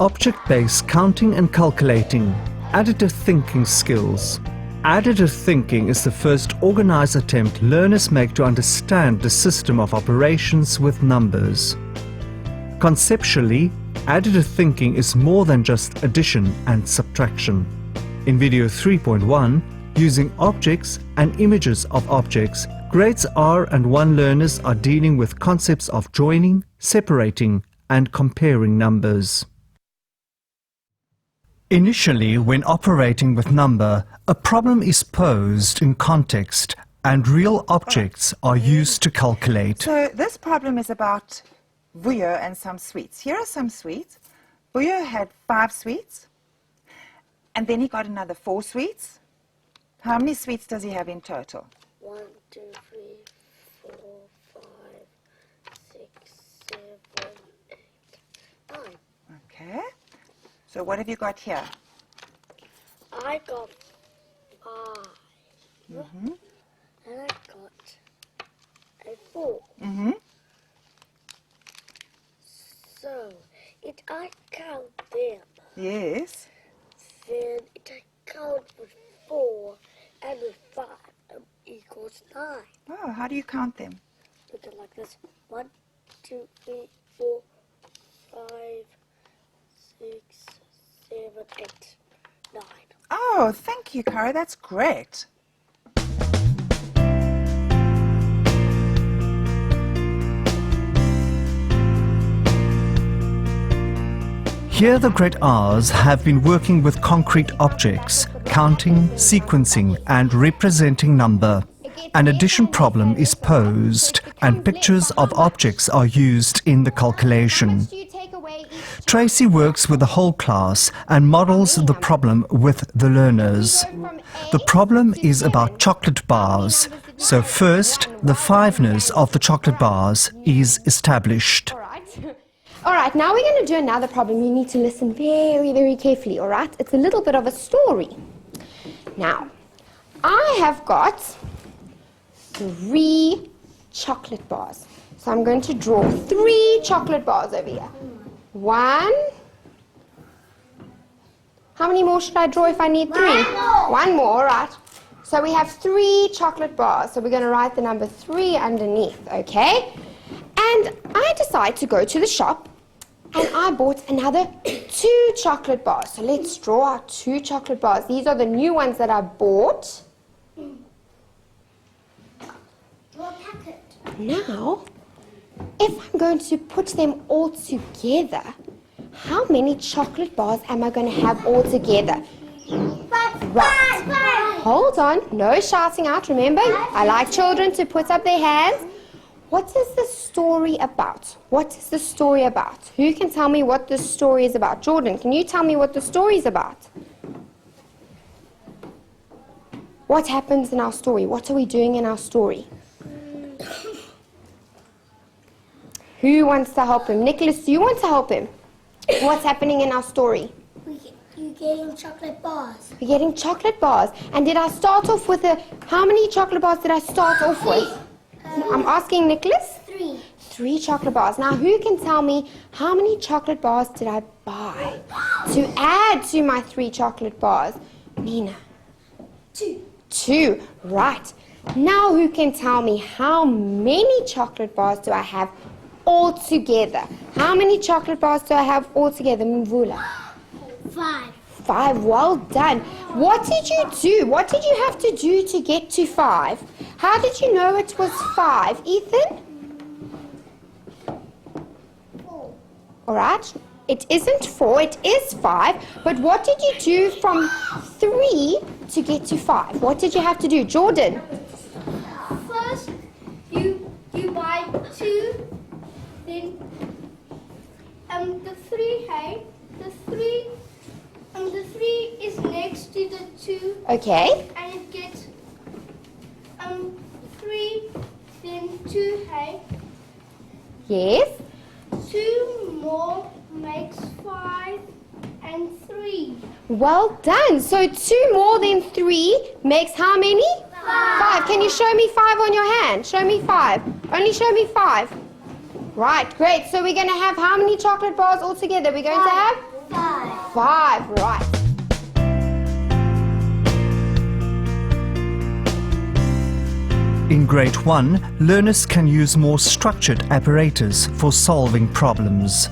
Object-based counting and calculating, additive thinking skills. Additive thinking is the first organized attempt learners make to understand the system of operations with numbers. Conceptually, additive thinking is more than just addition and subtraction. In video 3.1, using objects and images of objects, grades R and 1 learners are dealing with concepts of joining, separating, and comparing numbers. Initially, when operating with number, a problem is posed in context and real objects are used to calculate. So this problem is about Vuyo and some sweets. Here are some sweets. Vuyo had 5 sweets, and then he got another 4 sweets. How many sweets does he have in total? 1, 2, 3, 4, 5, 6, 7, 8, 9. Okay. So what have you got here? I got 5. And I got a 4. So, if I count them, Yes. then if I count with 4 and with 5 equals 9. Oh, how do you count them? Look at like this. 1, 2, 3, 4, 5, 6, 7, 8, 9. Oh, thank you, Cara. That's great. Here the grade R's have been working with concrete objects, counting, sequencing and representing number. An addition problem is posed and pictures of objects are used in the calculation. Tracy works with the whole class and models the problem with the learners. The problem is about chocolate bars. So first, the fiveness of the chocolate bars is established. All right, now we're going to do another problem. You need to listen very, very carefully, all right? It's a little bit of a story. Now, I have got 3 chocolate bars. So I'm going to draw 3 chocolate bars over here. 1. How many more should I draw if I need 3? 1 more, all right. So we have 3 chocolate bars. So we're going to write the number 3 underneath, okay? And I decide to go to the shop and I bought another 2 chocolate bars. So let's draw our 2 chocolate bars. These are the new ones that I bought. Draw a packet. Now, if I'm going to put them all together, how many chocolate bars am I going to have all together? Right. Hold on. No shouting out. Remember, I like children to put up their hands. What is the story about? What is the story about? Who can tell me what the story is about? Jordan, can you tell me what the story is about? What happens in our story? What are we doing in our story? Who wants to help him? Nicholas, do you want to help him? What's happening in our story? You're getting chocolate bars. We're getting chocolate bars. And did I start off with how many chocolate bars did I start off with? I'm asking Nicholas. 3. 3 chocolate bars. Now, who can tell me how many chocolate bars did I buy to add to my 3 chocolate bars? Nina. 2. 2. Right. Now, who can tell me how many chocolate bars do I have all together? How many chocolate bars do I have all together, Mvula? 5. 5. Well done. What did you do? What did you have to do to get to 5? How did you know it was 5, Ethan? 4. All right. It isn't 4, it is 5. But what did you do from 3 to get to 5? What did you have to do? Jordan? First, you buy 2, then the 3, hey? The 3 is next to the 2. Okay. And it gets 3, then 2, hey? Yes. 2 more makes 5 and 3. Well done. So 2 more than 3 makes how many? 5. Can you show me 5 on your hand? Show me 5. Only show me 5. Right, great. So we're going to have how many chocolate bars altogether? We're going to have 5, right. In Grade 1, learners can use more structured apparatus for solving problems.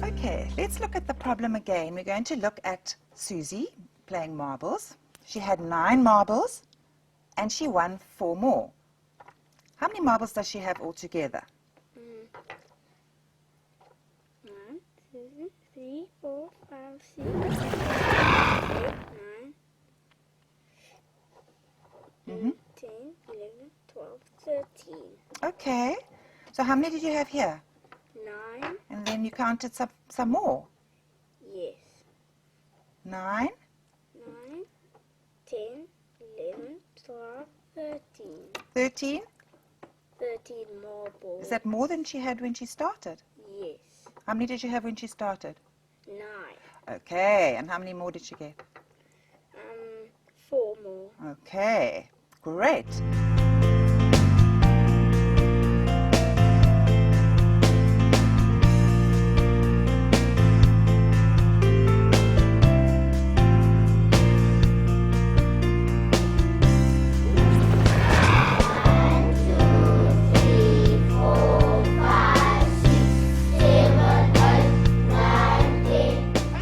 Okay, let's look at the problem again. We're going to look at Susie playing marbles. She had 9 marbles and she won 4 more. How many marbles does she have altogether? 1, 2, 3, 4, 5, 6, 7, 8, 9, 10, 11, 12, 13. Okay, so how many did you have here? 9, And then you counted some more. yes. 9, 9, 10, 11, 12, 13. 13. 13 marbles. Is that more than she had when she started? Yes. How many did you have when she started? 9. Okay, and how many more did she get? 4 more. Okay, great.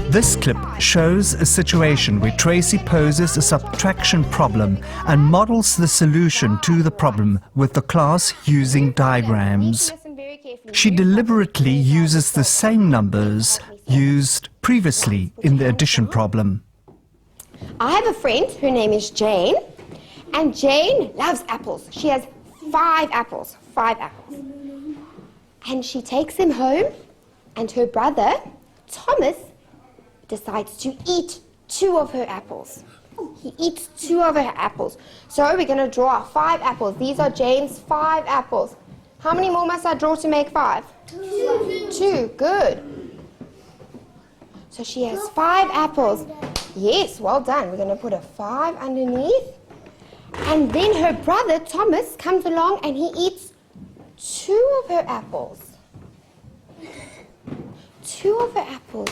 This clip shows a situation where Tracy poses a subtraction problem and models the solution to the problem with the class using diagrams. Listen very carefully. She deliberately uses the same numbers used previously in the addition problem. I have a friend, her name is Jane, and Jane loves apples. She has 5 apples, 5 apples. And she takes them home, and her brother, Thomas, decides to eat 2 of her apples. He eats 2 of her apples. So we're going to draw 5 apples. These are Jane's 5 apples. How many more must I draw to make 5? 2, good. So she has 5 apples. Yes, well done. We're going to put a 5 underneath. And then her brother, Thomas, comes along and he eats 2 of her apples. 2 of her apples.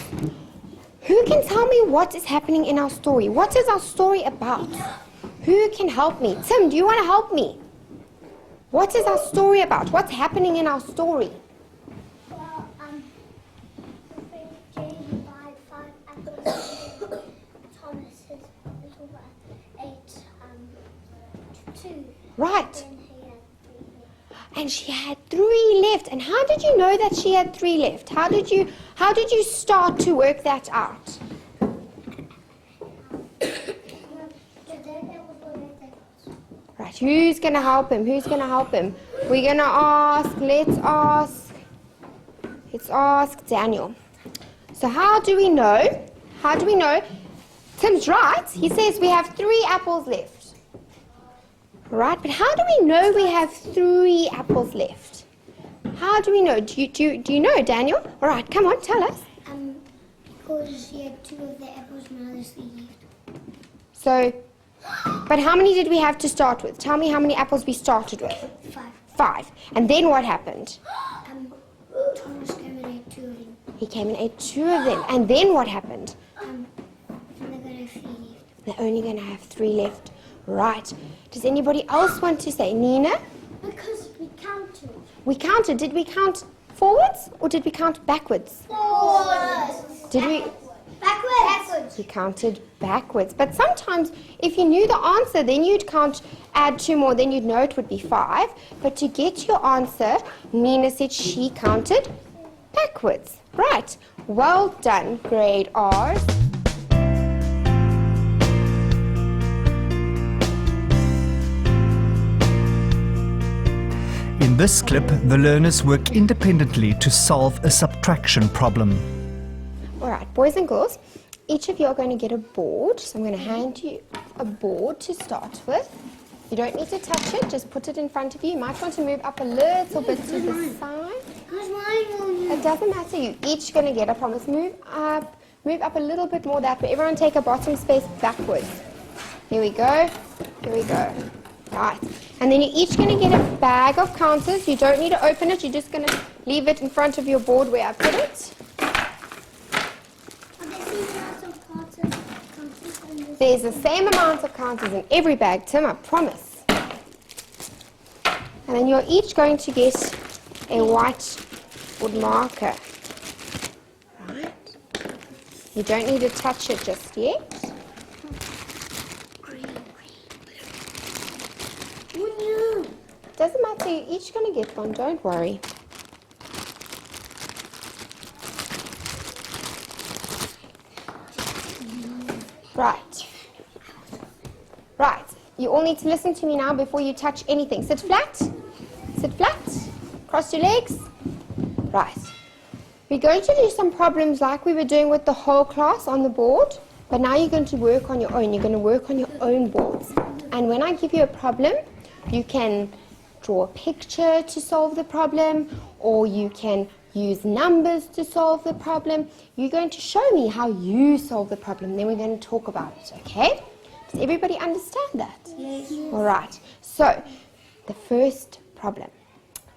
Who can tell me what is happening in our story? What is our story about? Who can help me? Tim, do you want to help me? What is our story about? What's happening in our story? Well, Jane buys 5 apples. Thomas is little but 8, 2. Right. Then he had 3. And she had 3 left. And how did you know that she had 3 left? How did you start to work that out? Right, who's going to help him? Who's going to help him? We're going to ask, let's ask Daniel. So how do we know? Tim's right. He says we have 3 apples left. Right, but how do we know we have 3 apples left? How do we know? Do you know, Daniel? All right, come on, tell us. Because she had 2 of the apples, now there's 3 left. So, but how many did we have to start with? Tell me how many apples we started with. 5. 5. And then what happened? Thomas came and ate 2 of them. He came and ate 2 of them. And then what happened? And they're going to have 3 left. They're only going to have 3 left. Right. Does anybody else want to say? Nina? Because we counted. We counted. Did we count forwards or did we count backwards? Forwards. Did we? Backwards. We counted backwards. But sometimes if you knew the answer, then you'd add 2 more, then you'd know it would be 5. But to get your answer, Nina said she counted backwards. Right. Well done, grade R's. In this clip, the learners work independently to solve a subtraction problem. All right, boys and girls, each of you are going to get a board. So I'm going to hand you a board to start with. You don't need to touch it, just put it in front of you. You might want to move up a little bit to the side. It doesn't matter, you each going to get a promise. Move up a little bit more that way. Everyone take a bottom space backwards. Here we go, here we go. Right, and then you're each going to get a bag of counters. You don't need to open it, you're just going to leave it in front of your board where I put it. There's the same amount of counters in every bag, Tim, I promise. And then you're each going to get a whiteboard marker. Right? You don't need to touch it just yet. Doesn't matter, you're each going to get one, don't worry. Right. Right. You all need to listen to me now before you touch anything. Sit flat. Sit flat. Cross your legs. Right. We're going to do some problems like we were doing with the whole class on the board, but now you're going to work on your own. You're going to work on your own boards. And when I give you a problem, you can draw a picture to solve the problem, or you can use numbers to solve the problem. You're going to show me how you solve the problem, then we're going to talk about it, okay? Does everybody understand that? Yes. All right, so the first problem.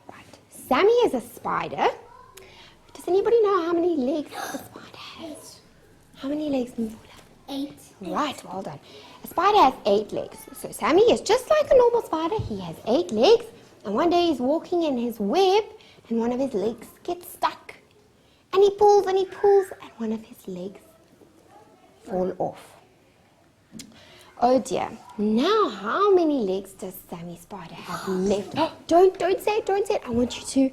Right, Sammy is a spider. Does anybody know how many legs a spider has? How many legs, Mvula? 8. Right, well done. A spider has 8 legs. So Sammy is just like a normal spider. He has 8 legs. And one day he's walking in his web and one of his legs gets stuck. And he pulls and one of his legs fall off. Oh dear. Now how many legs does Sammy Spider have left? Oh, don't say it. I want you to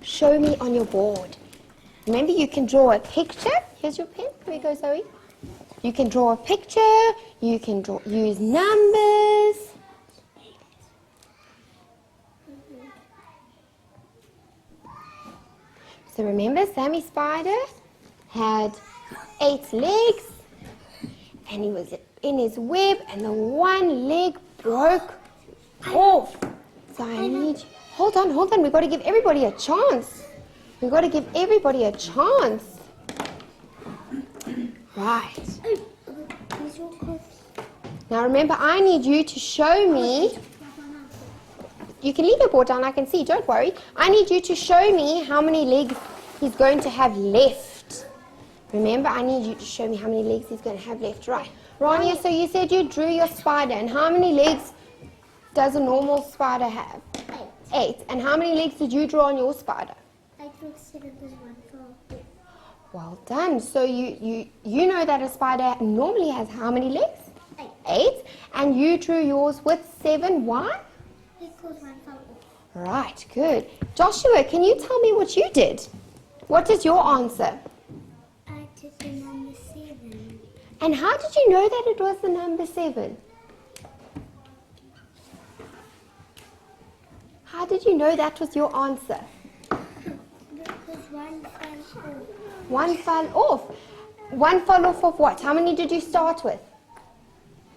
show me on your board. Remember, you can draw a picture. Here's your pen. Here we go, Zoe. You can draw a picture. You can use numbers. So remember, Sammy Spider had 8 legs, and he was in his web, and the one leg broke off. So I need... Hold on. We've got to give everybody a chance. Right. Now remember, I need you to show me... You can leave your board down, I can see, don't worry. I need you to show me how many legs he's going to have left. Remember, I need you to show me how many legs he's going to have left. Right. Rania, so you said you drew your spider, and how many legs does a normal spider have? 8. And how many legs did you draw on your spider? I drew 7 plus 1 4. Well done. So you know that a spider normally has how many legs? 8. And you drew yours with 7. Why? Because 1 fell off. Right, good. Joshua, can you tell me what you did? What is your answer? I did the number 7. And how did you know that it was the number 7? How did you know that was your answer? Because 1 fell off. 1 fell off. 1 fell off of what? How many did you start with?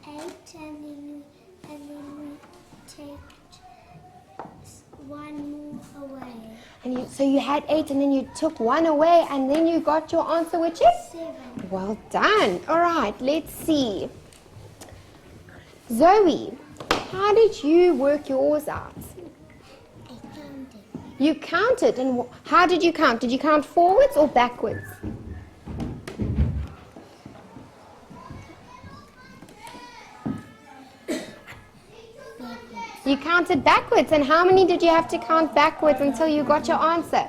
8, and then we take 1 more away. And so you had 8 and then you took 1 away and then you got your answer, which is? 7. Well done. All right, let's see. Zoe, how did you work yours out? I counted. You counted, and how did you count? Did you count forwards or backwards? You counted backwards, and how many did you have to count backwards until you got your answer?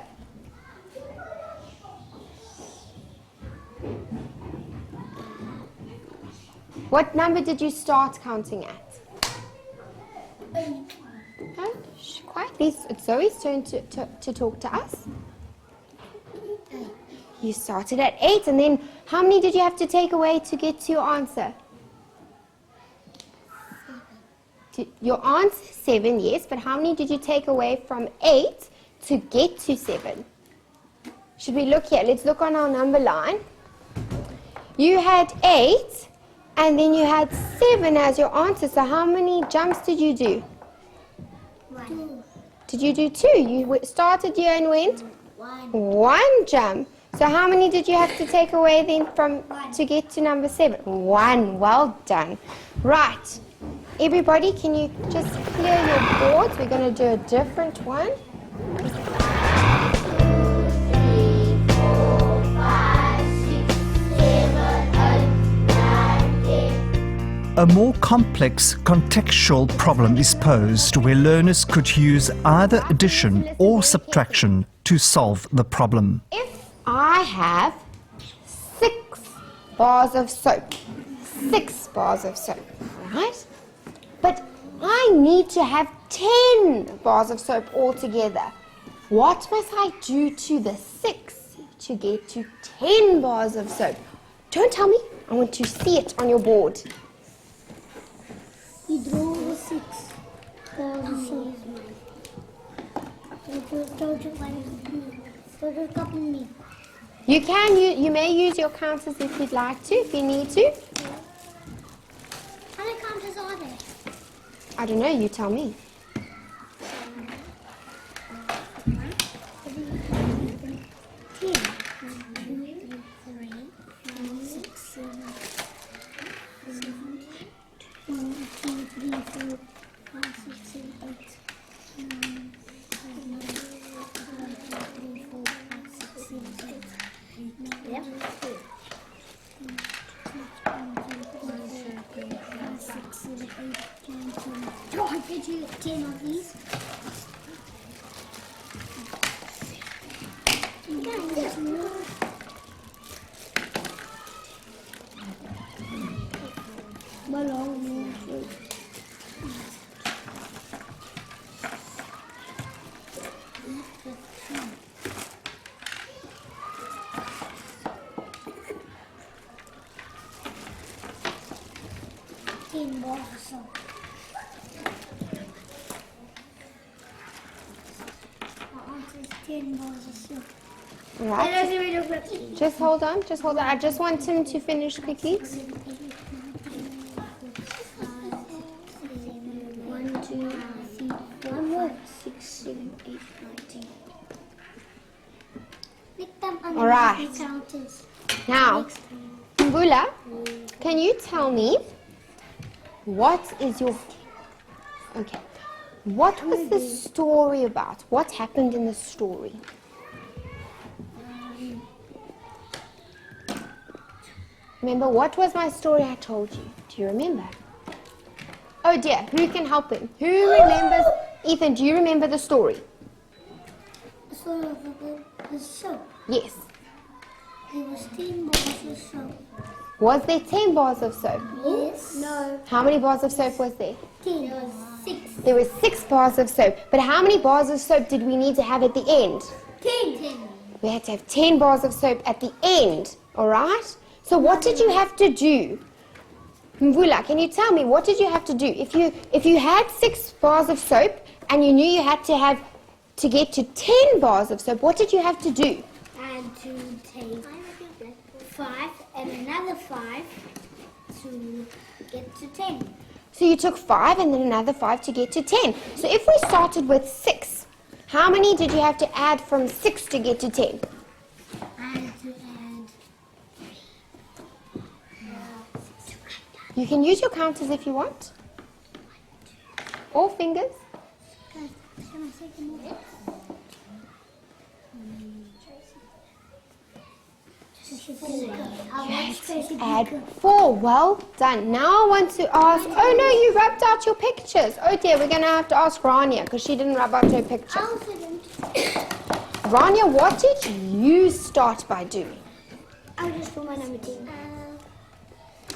What number did you start counting at? Oh, quietly, it's Zoe's turn to talk to us. You started at 8, and then how many did you have to take away to get to your answer? Your answer is 7, yes, but how many did you take away from 8 to get to 7? Should we look here? Let's look on our number line. You had 8, and then you had 7 as your answer. So how many jumps did you do? 1. Did you do 2? You started here and went? 1. 1 jump. So how many did you have to take away then to get to number 7? 1. Well done. Right. Everybody, can you just clear your boards? We're going to do a different one. 2, 3, 4, 5, 6, 7, 8, 9, 10. A more complex contextual problem is posed where learners could use either addition or subtraction to solve the problem. If I have 6 bars of soap, 6 bars of soap, right? But I need to have 10 bars of soap altogether. What must I do to the 6 to get to 10 bars of soap? Don't tell me. I want to see it on your board. You draw the 6 bars of soap. Don't copy me. You may use your counters if you'd like to, if you need to. How many counters are there? I don't know, you tell me. 10. 1, 2, 3, 4, 6, 7, 1, 2, 3, 4, 5, 6, 7, 8, 9, 10, 3, 4, 5, 6, 7, 8. Yep. 5, 6, 7, 8, 9, 10. Oh, I bet you 10 of these. Bars of soap. My answer is 10 bars of soap. Right. Just hold on, I just want him to finish quickly. 1, 2, 3, 4, 6, 7, 8, 9, 10. All right. Counters. Now, Mbula, can you tell me what is your... Okay. What was the story about? What happened in the story? Remember, what was my story I told you? Do you remember? Oh dear, who can help him? Who remembers? Ethan, do you remember the story? So, the soap. Yes. There was 10 bars of soap. Was there 10 bars of soap? Yes. No. How many bars of soap was there? 10. There was 6. There were 6 bars of soap. But how many bars of soap did we need to have at the end? 10. We had to have 10 bars of soap at the end, all right? So what did you have to do? Mvula, can you tell me, what did you have to do? If you had 6 bars of soap and you knew you had to get to 10 bars of soap, what did you have to do? I had to take 5 and another 5 to get to 10. So you took 5 and then another 5 to get to 10. So if we started with 6, how many did you have to add from 6 to get to 10? I had to add... You can use your counters if you want. Or fingers. Can I say them all? Add 4. Well done. Now I want to ask... Oh no, you rubbed out your pictures. Oh dear, we're going to have to ask Rania because she didn't rub out her picture. I also didn't. Rania, what did you start by doing? I just draw my number 10.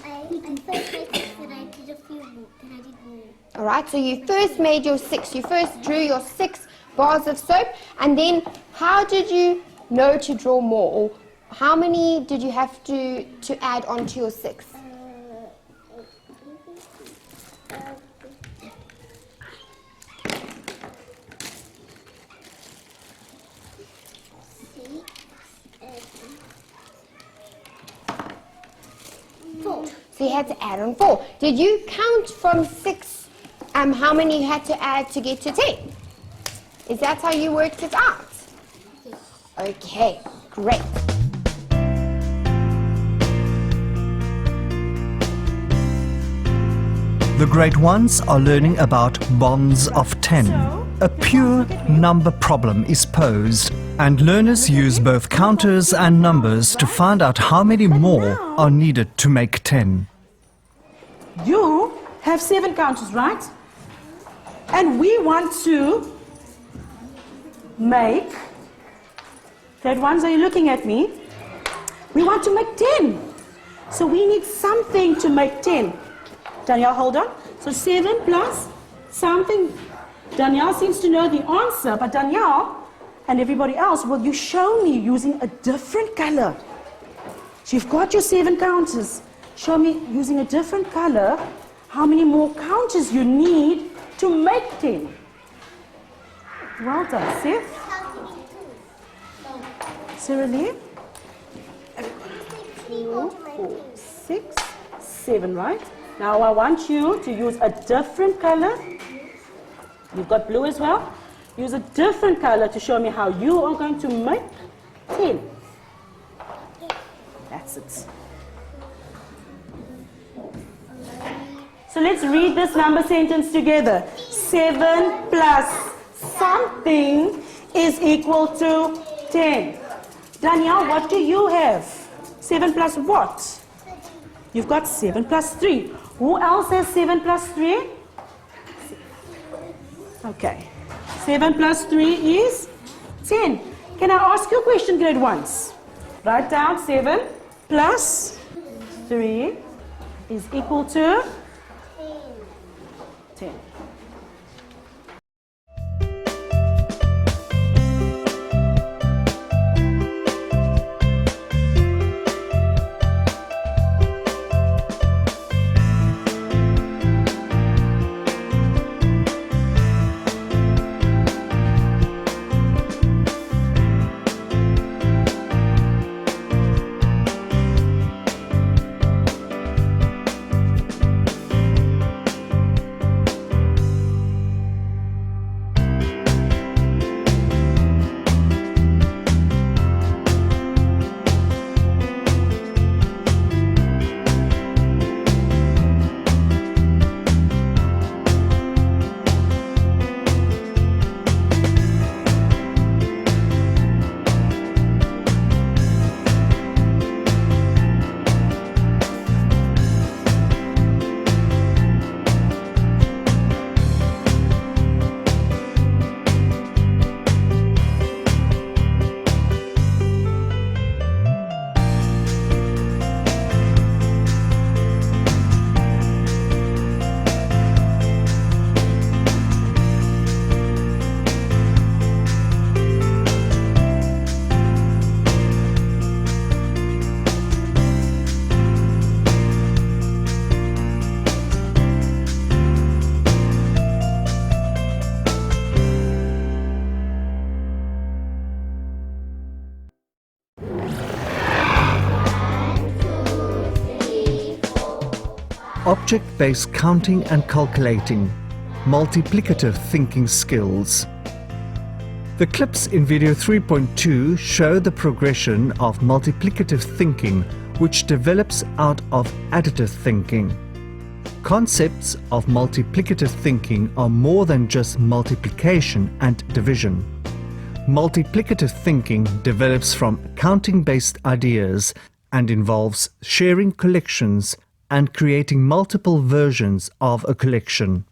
I first made 6, but I did a few more. Then I did more. Alright, so you first made your 6. You first drew your 6 bars of soap. And then how did you know to draw more? Or how many did you have to add onto your 6? So you had to add on 4. Did you count from 6 how many you had to add to get to 10? Is that how you worked it out? Yes. Okay, great. The grade 1s are learning about bonds of 10. A pure number problem is posed, and learners use both counters and numbers to find out how many more are needed to make 10. You have 7 counters, right? And we want to make, grade ones, are you looking at me? We want to make 10. So we need something to make 10. Danielle, hold on. So 7 plus something. Danielle seems to know the answer, but Danielle and everybody else, will you show me using a different color? So you've got your 7 counters. Show me using a different color how many more counters you need to make 10. Well done, Seth. Sarah Lee? 2, 4, 6, 7, right? Now I want you to use a different color. You've got blue as well. Use a different color to show me how you are going to make 10. That's it. So let's read this number sentence together. 7 plus something is equal to 10. Danielle, what do you have? 7 plus what? You've got 7 plus 3. Who else has 7 plus 3? Okay. 7 plus 3 is 10. Can I ask you a question, grade ones? Write down 7 plus 3 is equal to 10. Object-based counting and calculating, multiplicative thinking skills. The clips in video 3.2 show the progression of multiplicative thinking, which develops out of additive thinking. Concepts of multiplicative thinking are more than just multiplication and division. Multiplicative thinking develops from counting-based ideas and involves sharing collections and creating multiple versions of a collection.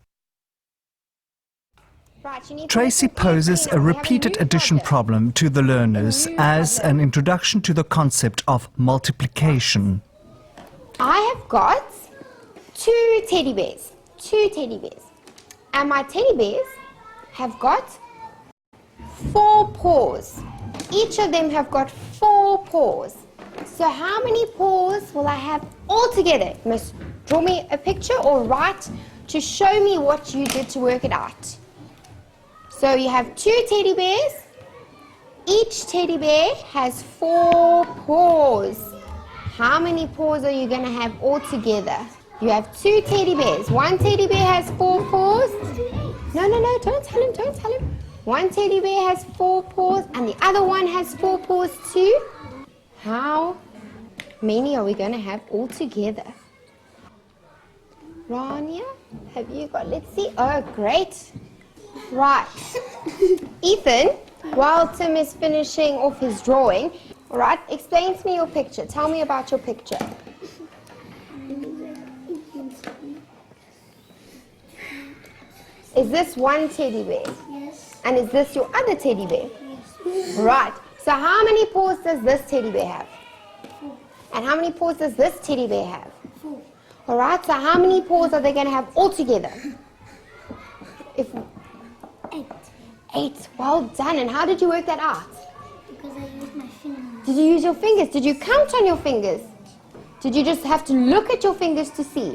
Tracy poses a repeated addition problem to the learners as an introduction to the concept of multiplication. I have got 2 teddy bears. 2 teddy bears. And my teddy bears have got 4 paws. Each of them have got 4 paws. So how many paws will I have all together? You must draw me a picture or write to show me what you did to work it out. So you have 2 teddy bears. Each teddy bear has 4 paws. How many paws are you going to have all together? You have 2 teddy bears. One teddy bear has 4 paws. No, don't tell him. One teddy bear has 4 paws and the other one has 4 paws too. How many are we going to have all together? Rania, have you got, let's see. Oh, great. Right. Ethan, while Tim is finishing off his drawing, all right, explain to me your picture. Tell me about your picture. Is this one teddy bear? Yes. And is this your other teddy bear? Yes. Right. So how many paws does this teddy bear have? 4. And how many paws does this teddy bear have? 4. All right. So how many paws are they going to have all together? 8. 8. Well done. And how did you work that out? Because I used my fingers. Did you use your fingers? Did you count on your fingers? Did you just have to look at your fingers to see?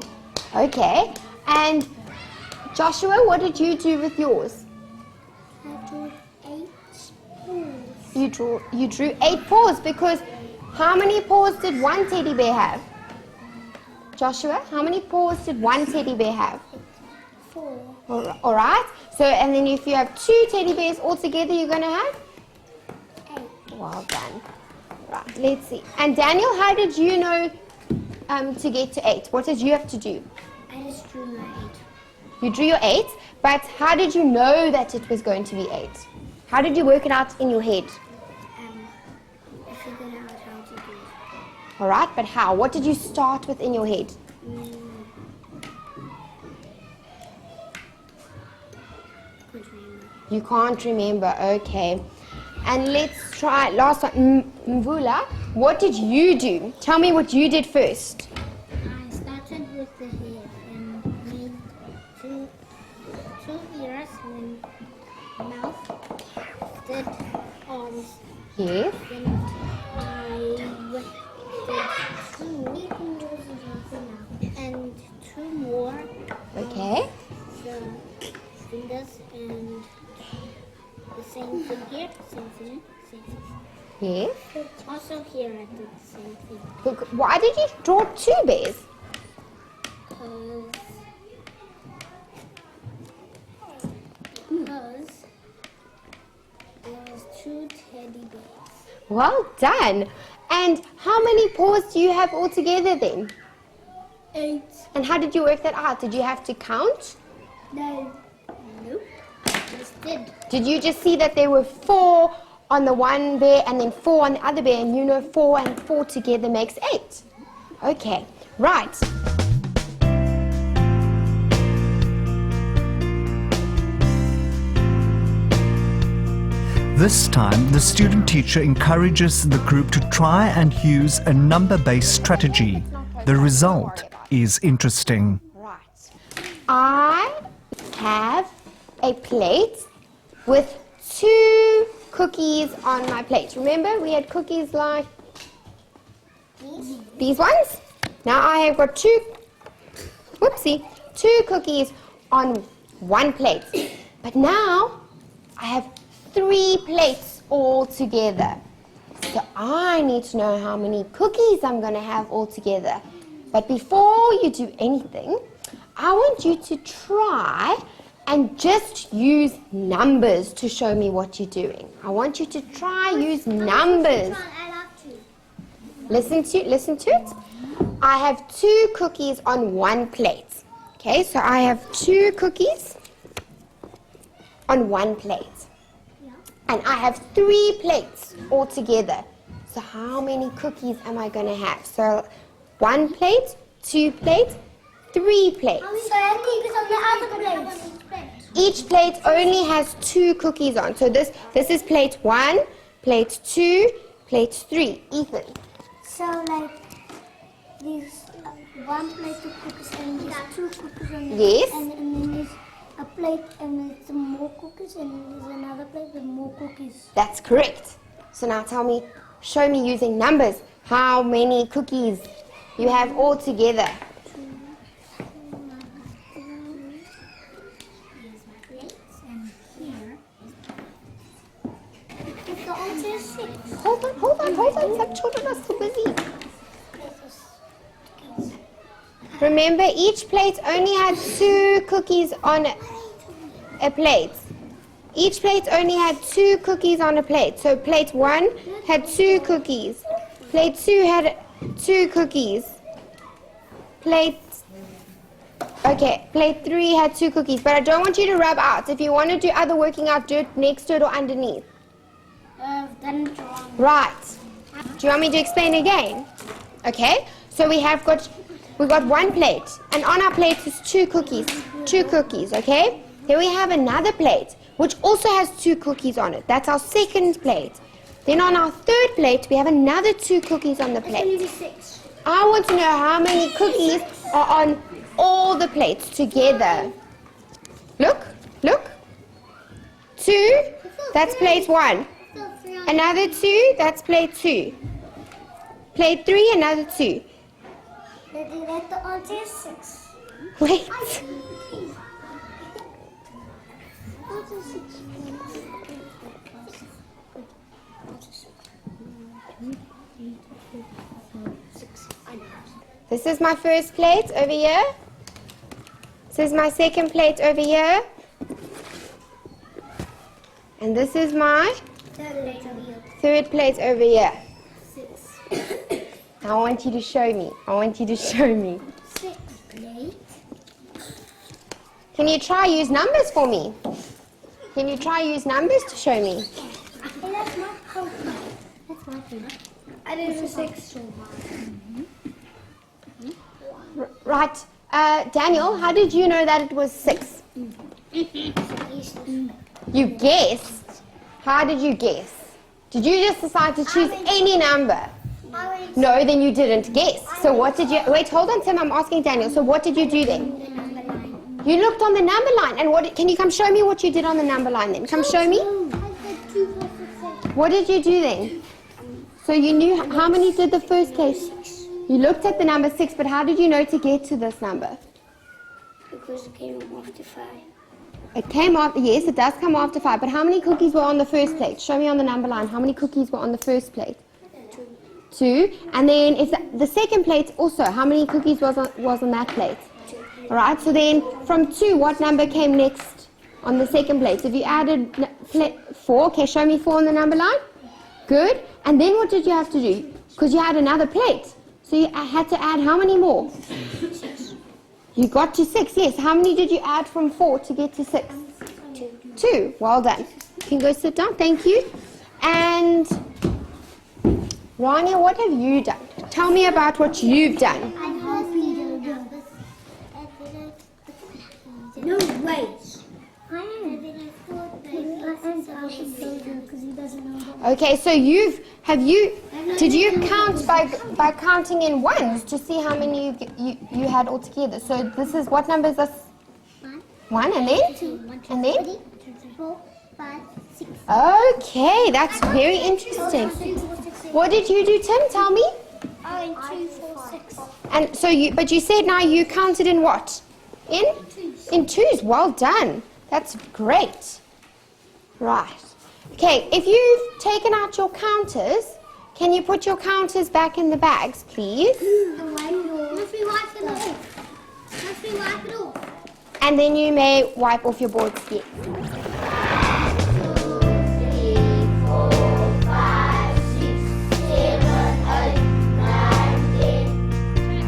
Okay. And Joshua, what did you do with yours? I drew 8 balls. You drew 8 paws because how many paws did one teddy bear have? Joshua, how many paws did one teddy bear have? 4. All right. So, and then if you have 2 teddy bears all together, you're going to have? 8. Well done. Right, let's see. And Daniel, how did you know to get to 8? What did you have to do? I just drew my 8. You drew your 8, but how did you know that it was going to be 8? How did you work it out in your head? I figured out how to do it. All right, but how? What did you start with in your head? Can't remember. You can't remember, okay. And let's try last one. Mvula, what did you do? Tell me what you did first. I started with the head and made two ears and mouth, did arms. Yes. Then I did 2 and 2 more. Okay. The fingers and the same thing here, same thing. Yes. Also here I did the same thing. Why did you draw 2 bears? Because there was 2 teddy bears. Well done. And how many paws do you have altogether then? 8. And how did you work that out? Did you have to count? No. Nope. Just did. Did you just see that there were 4 on the one bear and then 4 on the other bear, and you know 4 and 4 together makes 8? Okay, right. This time, the student teacher encourages the group to try and use a number-based strategy. The result is interesting. Right. I have a plate with 2 cookies on my plate. Remember, we had cookies like these ones? Now I have got 2 cookies on one plate. But now I have 3 plates all together. So I need to know how many cookies I'm going to have all together. But before you do anything, I want you to try and just use numbers to show me what you're doing. I want you to try use numbers. Listen to it. I have 2 cookies on one plate. Okay, so I have 2 cookies on one plate. And I have 3 plates all together. So how many cookies am I going to have? So 1 plate, 2 plates, 3 plates. So I have cookies on the other plate. Each plate only has 2 cookies on. So this is plate 1, plate 2, plate 3. Ethan. So like these 1 plate of cookies and there's 2 cookies on Yes. and then there's a plate and there's some more cookies and there's another plate with more cookies. That's correct. So now show me using numbers how many cookies you have all together. Here's my plates and here is the answer is 6. Hold on. Some children are so busy. Remember, each plate only had 2 cookies on a plate. Each plate only had 2 cookies on a plate. So plate 1 had 2 cookies. Plate 2 had 2 cookies. Plate 3 had 2 cookies. But I don't want you to rub out. If you want to do other working out, do it next to it or underneath. I've done it wrong. Right. Do you want me to explain again? Okay. So we got 1 plate, and on our plate is 2 cookies. 2 cookies, okay? Then we have another plate, which also has 2 cookies on it. That's our second plate. Then on our third plate, we have another 2 cookies on the plate. 6. I want to know how many cookies are on all the plates together. Look, look. 2, that's plate 1. Another 2, that's plate 2. Plate 3, another 2. The answer is 6. Wait. This is my first plate over here. This is my second plate over here. And this is my third plate over here. 6. I want you to show me. I want you to show me. 6 plate. Can you try use numbers for me? Can you try use numbers to show me? Hey, that's my phone. That's my phone. I did a 6. Right. Daniel, how did you know that it was 6? You guessed? How did you guess? Did you just decide to choose any number? No, then you didn't guess. So what did you... Wait, hold on, Tim. I'm asking Daniel. So what did you do then? You looked on the number line. And what? Can you come show me what you did on the number line then? Come show me. What did you do then? So you knew... How many did the first place? You looked at the number 6, but how did you know to get to this number? Because it came after 5. It came after... Yes, it does come after 5. But how many cookies were on the first plate? Show me on the number line. How many cookies were on the first plate? 2. And then is the second plate also, how many cookies was on that plate? 2. All right, so then from 2, what number came next on the second plate? If you added 4, okay, show me 4 on the number line. Good. And then what did you have to do? Because you had another plate. So you had to add how many more? 6. You got to 6, yes. How many did you add from 4 to get to 6? 2. 2. Well done. You can go sit down. Thank you. And... Rania, what have you done? Tell me about what you've done. No, wait. Okay, so did you count by counting in ones to see how many you had altogether? So this is, what number is this? 1, and then? 2, And then? 3, 4, 5, 6. Okay, that's very interesting. What did you do, Tim? Tell me. 2, 4, 6. And so but you said now you counted in what? In? In 2s. Well done. That's great. Right. Okay, if you've taken out your counters, can you put your counters back in the bags, please? Must we wipe it off? Must we wipe it off? And then you may wipe off your boards. Yes. 3, 4, 5, 6, 7, 8, 9,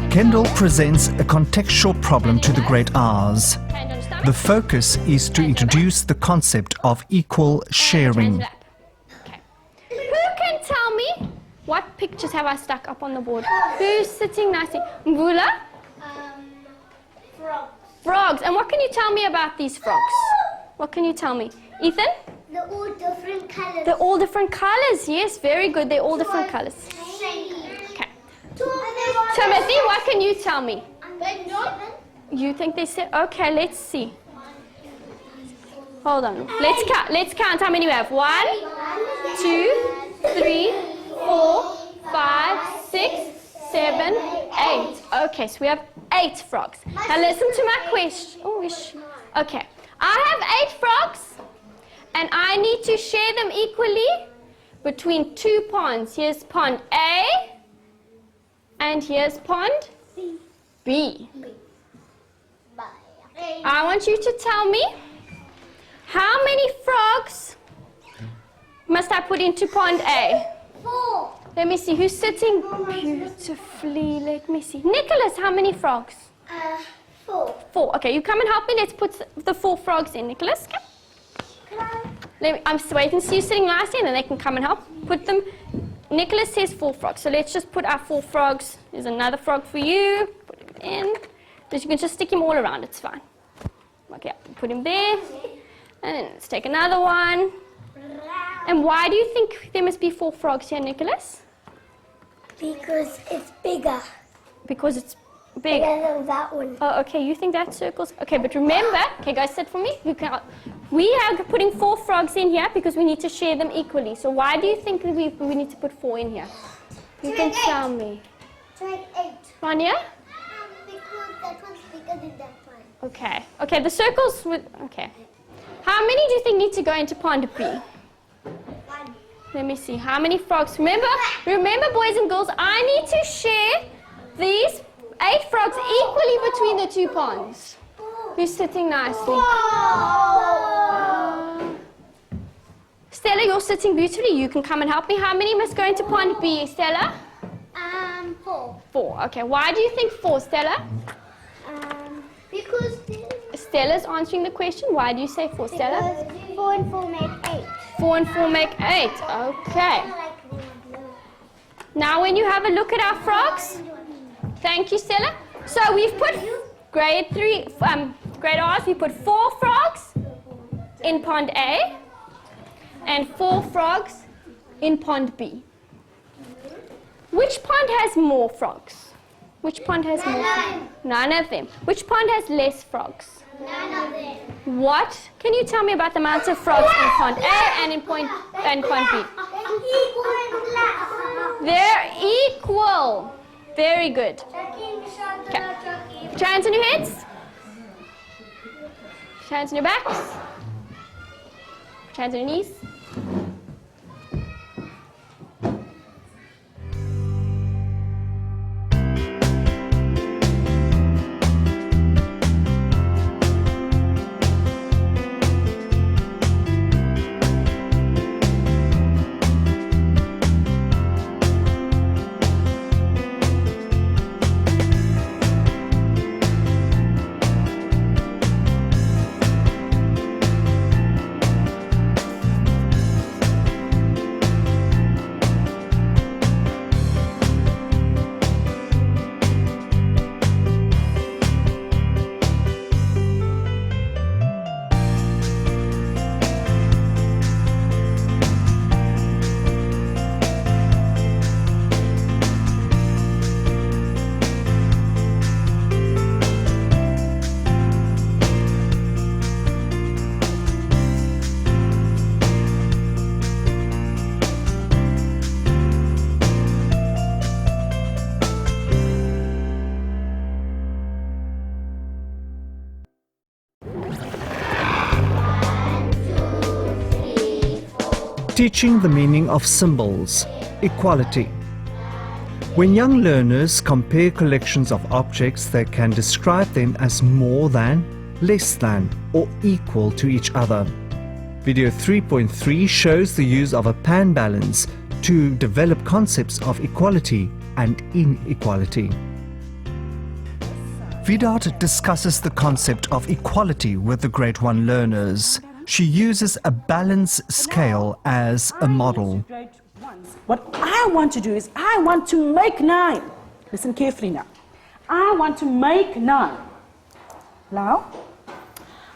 10. Kendall presents a contextual problem to the great R's. The focus is to introduce the concept of equal sharing. Okay. Who can tell me what pictures have I stuck up on the board? Who's sitting nicely? Mvula? Frogs. Frogs. And what can you tell me about these frogs? What can you tell me? Ethan? They're all different colors. They're all different colors. Yes, very good. They're all different colors. Okay. Timothy, what can you tell me? You think they said? Okay, let's see. Hold on. Let's count. Let's count how many we have. 1, 2, 3, 4, 5, 6, 7, 8. Okay, so we have 8 frogs. Now listen to my question. Oh, okay. I have 8 frogs, and I need to share them equally between 2 ponds. Here's pond A, and here's pond B. I want you to tell me how many frogs must I put into pond A? 4. Let me see, who's sitting beautifully? Let me see. Nicholas, how many frogs? 4. 4. Okay, you come and help me. Let's put the 4 frogs in. Nicholas, come. I'm waiting to see you sitting nicely, and then they can come and help. Put them. Nicholas says 4 frogs, so let's just put our 4 frogs. There's another frog for you. Put it in. You can just stick him all around, it's fine. Okay, put him there. And then let's take another one. And why do you think there must be 4 frogs here, Nicholas? Because it's bigger. Because it's big. Bigger than that one. Oh, okay, you think that circle's... Okay, but remember... Okay, guys, sit for me. We are putting 4 frogs in here because we need to share them equally. So why do you think that we need to put 4 in here? You can tell me. Try 8. Rania? Because that one's bigger than that one. Okay. Okay, the circles... Okay. How many do you think need to go into pond B? 1. Let me see. How many frogs? Remember, boys and girls, I need to share these 8 frogs equally between the 2 ponds. Who's sitting nicely? Stella, you're sitting beautifully. You can come and help me. How many must go into pond B, Stella? 4. 4. Okay. Why do you think 4, Stella? Because Stella's answering the question. Why do you say 4, Stella? 4 and 4 make 8. 4 and 4 make 8. Okay. Now when you have a look at our frogs, thank you, Stella. So we've put grade R's, we put 4 frogs in pond A and 4 frogs in pond B. Which pond has more frogs? Which pond has more frogs? None of them. Which pond has less frogs? None of them. What? Can you tell me about the amount of frogs in pond A and in pond B? They're equal. Very good. Okay. Put your hands on your heads. Put your hands on your backs. Put your hands on your knees. Teaching the meaning of symbols. Equality. When young learners compare collections of objects, they can describe them as more than, less than, or equal to each other. Video 3.3 shows the use of a pan balance to develop concepts of equality and inequality. Vidart discusses the concept of equality with the Grade 1 learners. She uses a balance scale as a model. What I want to do is I want to make 9. Listen carefully now. I want to make 9. Now,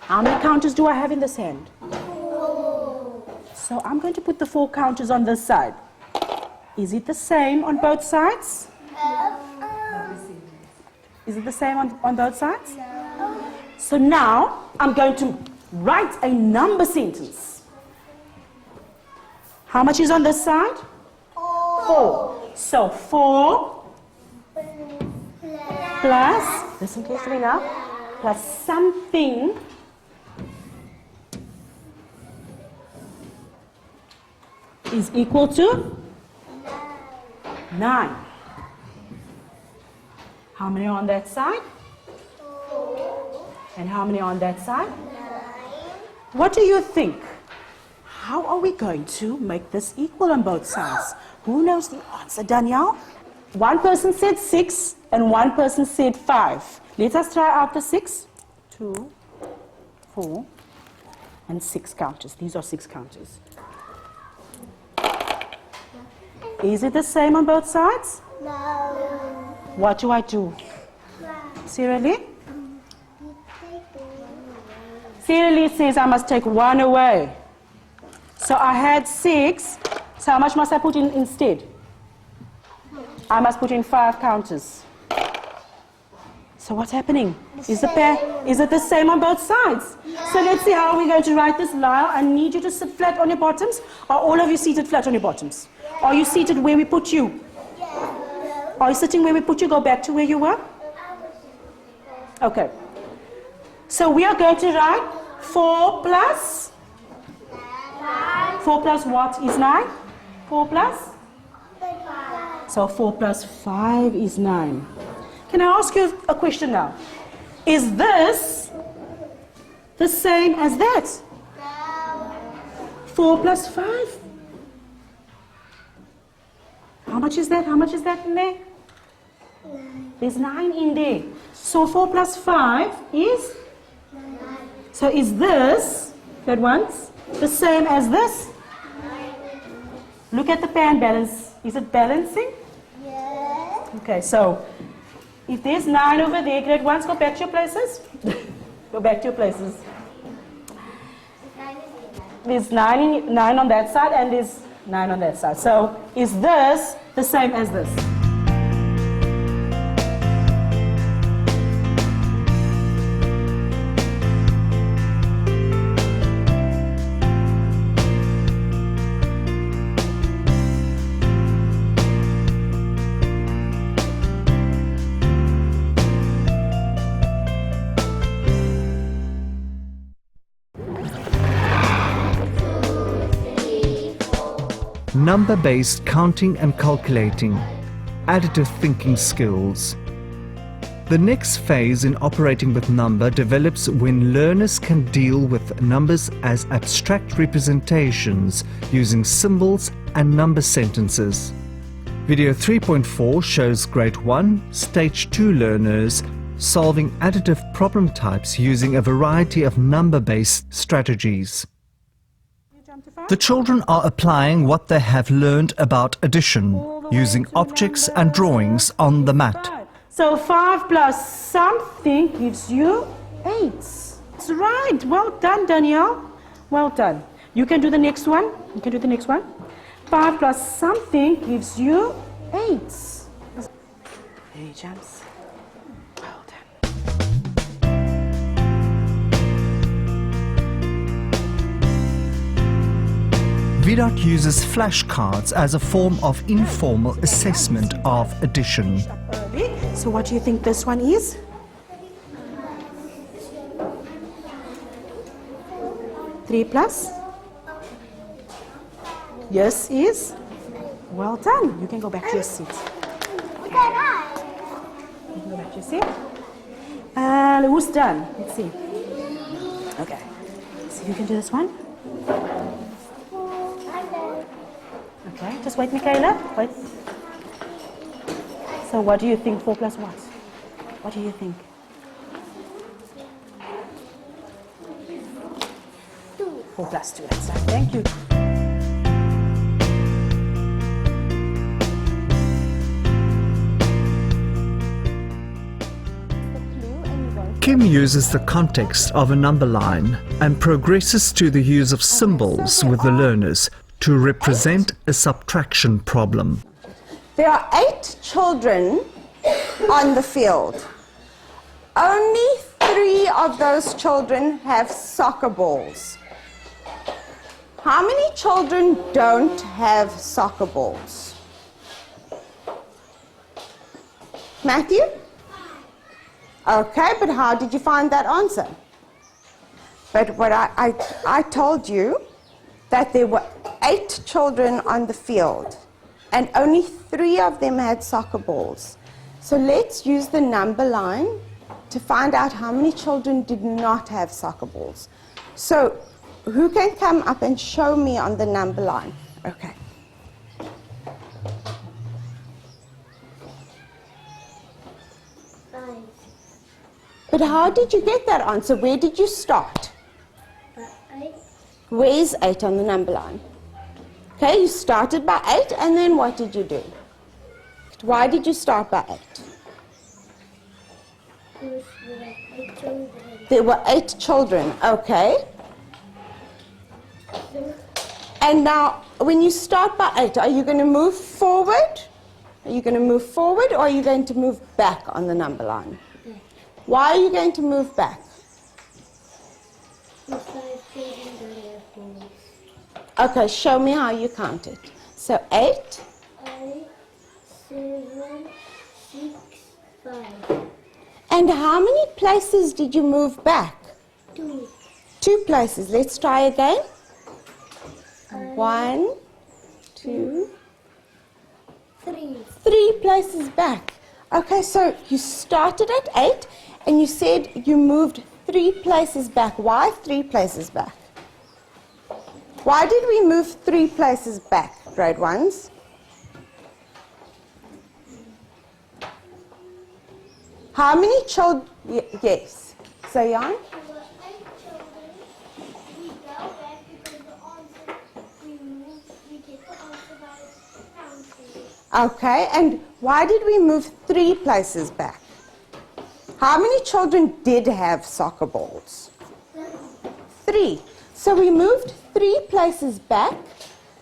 how many counters do I have in this hand? 4. So I'm going to put the 4 counters on this side. Is it the same on both sides? Is it the same on both sides? No. So now I'm going to write a number sentence. How much is on this side? 4. So 4 plus, listen carefully now, plus something is equal to 9. How many are on that side? 4. And how many are on that side? What do you think? How are we going to make this equal on both sides? Who knows the answer, Danielle? One person said 6 and one person said 5. Let us try out the 6. 2, 4, and 6 counters. These are 6 counters. Is it the same on both sides? No. What do I do? Sarah Lee? Sarah Lee says I must take 1 away. So I had 6. So how much must I put in instead? I must put in 5 counters. So what's happening? Is it the same on both sides? So let's see how we're going to write this. Lyle, I need you to sit flat on your bottoms. Are all of you seated flat on your bottoms? Are you seated where we put you? Are you sitting where we put you? Go back to where you were. Okay. So we are going to write 4 plus? 4 plus what is 9? 4 plus? So 4 plus 5 is 9. Can I ask you a question now? Is this the same as that? 4 plus 5? How much is that? How much is that in there? 9. There's 9 in there. So 4 plus 5 is? 9. So is this, that one's, the same as this? Look at the pan balance. Is it balancing? Yes. Okay, so if there's 9 over there, grade 1s, go back to your places. Go back to your places. There's 9 on that side and there's 9 on that side. So is this the same as this? Number-based counting and calculating, additive thinking skills. The next phase in operating with number develops when learners can deal with numbers as abstract representations using symbols and number sentences. Video 3.4 shows Grade 1, Stage 2 learners solving additive problem types using a variety of number-based strategies. The children are applying what they have learned about addition, using objects and drawings on the mat. So 5 plus something gives you 8. That's right. Well done, Danielle. Well done. You can do the next one. You can do the next one. 5 plus something gives you 8. There he jumps. Well done. VDOT uses flashcards as a form of informal assessment of addition. Early. So what do you think this one is? Three plus? Yes is? Well done. You can go back to your seat. You can go back to your seat. And who's done? Let's see. Okay. So you can do this one. Okay, just wait, Michaela. Wait. So what do you think 4 plus what? What do you think? 2. 4 plus 2, that's right. Thank you. Kim uses the context of a number line and progresses to the use of symbols with the learners to represent a subtraction problem. There are 8 children on the field. Only 3 of those children have soccer balls. How many children don't have soccer balls? Matthew? Okay, but how did you find that answer? But what I told you that there were 8 children on the field and only 3 of them had soccer balls. So let's use the number line to find out how many children did not have soccer balls. So who can come up and show me on the number line? Okay. But how did you get that answer? Where did you start? 8. Where's 8 on the number line? Okay, you started by 8, and then what did you do? Why did you start by 8? Because there are 8 children. There were 8 children, okay. And now, when you start by 8, are you going to move forward? Are you going to move forward or are you going to move back on the number line? Why are you going to move back? Okay, show me how you count it. So 8. 8, 7, 6, 5. And how many places did you move back? 2. 2 places. Let's try again. 1, 2, 3. 3 places back. Okay, so you started at 8 and you said you moved 3 places back. Why 3 places back? Why did we move 3 places back, grade 1s? How many children? Yes. So, Jan? Okay, and why did we move 3 places back? How many children did have soccer balls? 3. So we moved 3 places back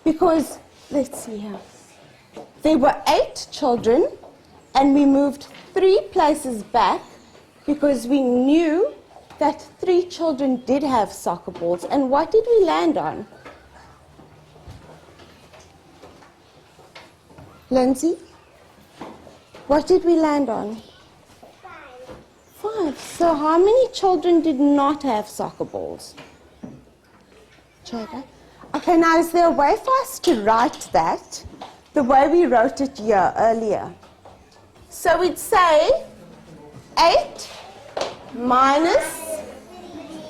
because, let's see here, there were 8 children and we moved 3 places back because we knew that 3 children did have soccer balls. And what did we land on? Lindsay, what did we land on? 5. So how many children did not have soccer balls? Jada? Okay, now is there a way for us to write that the way we wrote it here earlier? So we'd say 8 minus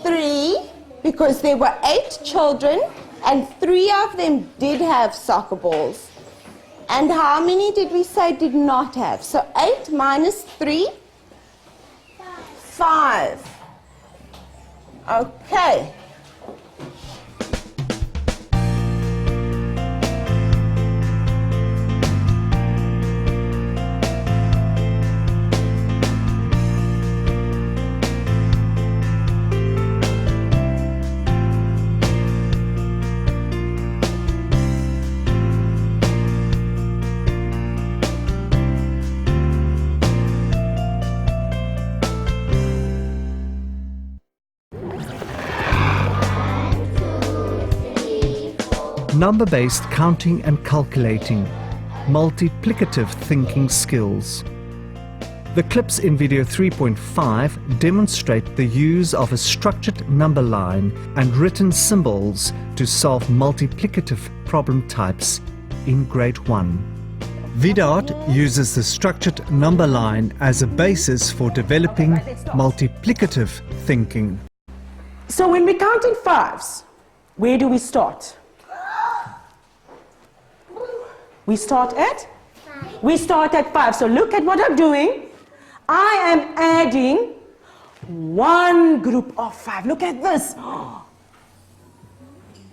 3, because there were 8 children and 3 of them did have soccer balls. And how many did we say did not have? So 8 minus 3? 5. Okay. Number-based counting and calculating, multiplicative thinking skills. The clips in video 3.5 demonstrate the use of a structured number line and written symbols to solve multiplicative problem types in grade 1. VDOT uses the structured number line as a basis for developing multiplicative thinking. So when we count in 5s, where do we start? We start at? 5. We start at 5. So look at what I'm doing. I am adding one group of 5. Look at this.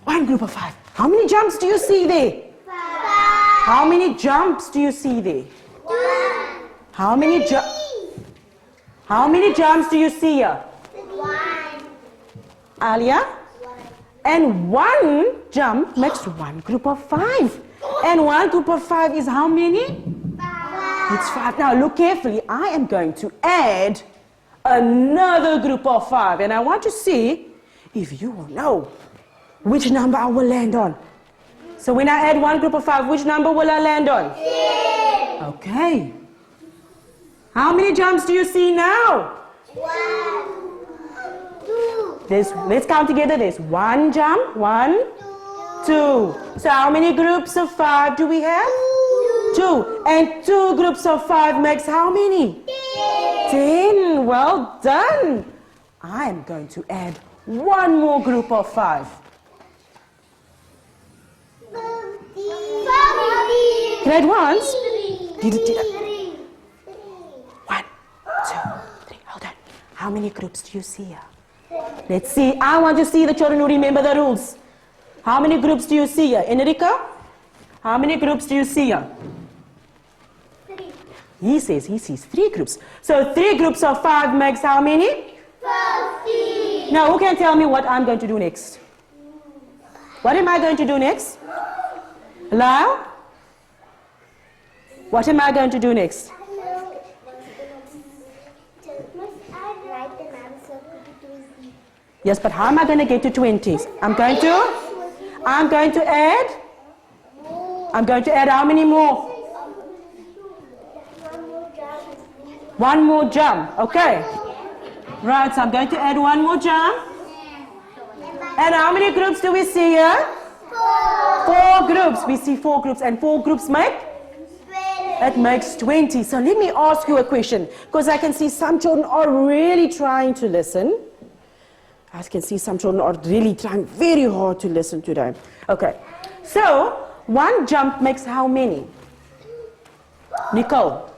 One group of 5. How many jumps do you see there? 5. How many jumps do you see there? 1. How many jumps do you see here? 1. Alia? 1. And one jump makes one group of 5. And one group of 5 is how many? 5. It's 5. Now look carefully. I am going to add another group of 5. And I want to see if you will know which number I will land on. So when I add one group of 5, which number will I land on? 6. Okay. How many jumps do you see now? 1. 2. Let's count together. There's one jump. 1, 2. So how many groups of 5 do we have? 2. And 2 groups of 5 makes how many? 10. Well done. I am going to add one more group of 5. 50. Grade 1s? 3. 1, 2, 3. Hold on. How many groups do you see here? Let's see. I want to see the children who remember the rules. How many groups do you see here? Enrico? How many groups do you see here? 3. He says he sees 3 groups. So 3 groups of 5 makes how many? 50. Now, who can tell me what I'm going to do next? What am I going to do next? Hello? What am I going to do next? Yes, but how am I going to get to 20s? I'm going to add how many more? One more jump, okay. Right, so I'm going to add one more jump. And how many groups do we see here? 4 groups. We see 4 groups, and 4 groups make? That makes 20. So let me ask you a question, because I can see some children are really trying to listen. I can see some children are really trying very hard to listen to them. Okay, so 1 jump makes how many? Nicole,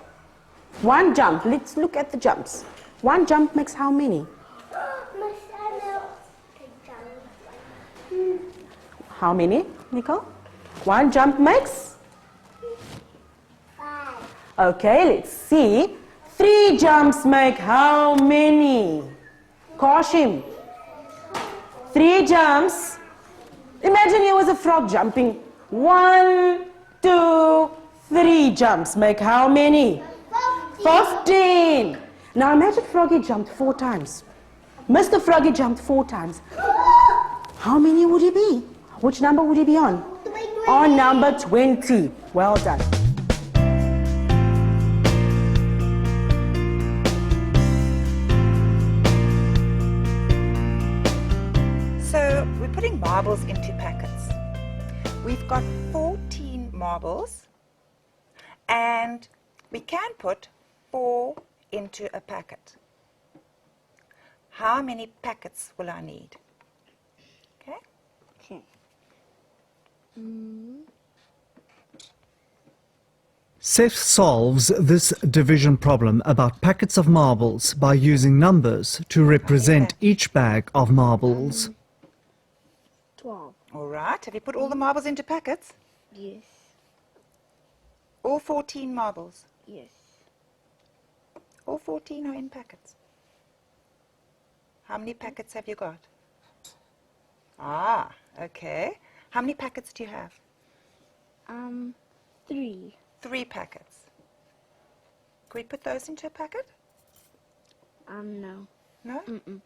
1 jump. Let's look at the jumps. 1 jump makes how many? How many, Nicole? 1 jump makes? 5. Okay, let's see. 3 jumps make how many? Kashim. 3 jumps. Imagine here was a frog jumping. 1, 2, 3 jumps make how many? 15. Now imagine Froggy jumped 4 times. Mr. Froggy jumped 4 times. How many would he be? Which number would he be on? On number 20. Well done. So we're putting marbles into packets. We've got 14 marbles, and we can put 4 into a packet. How many packets will I need? Okay. Seth solves this division problem about packets of marbles by using numbers to represent each bag of marbles. 12. All right. Have you put all the marbles into packets? Yes. All 14 marbles? Yes. All 14 are in packets. How many packets have you got? Ah, okay. How many packets do you have? 3. 3 packets. Can we put those into a packet? No. No? Mm-mm.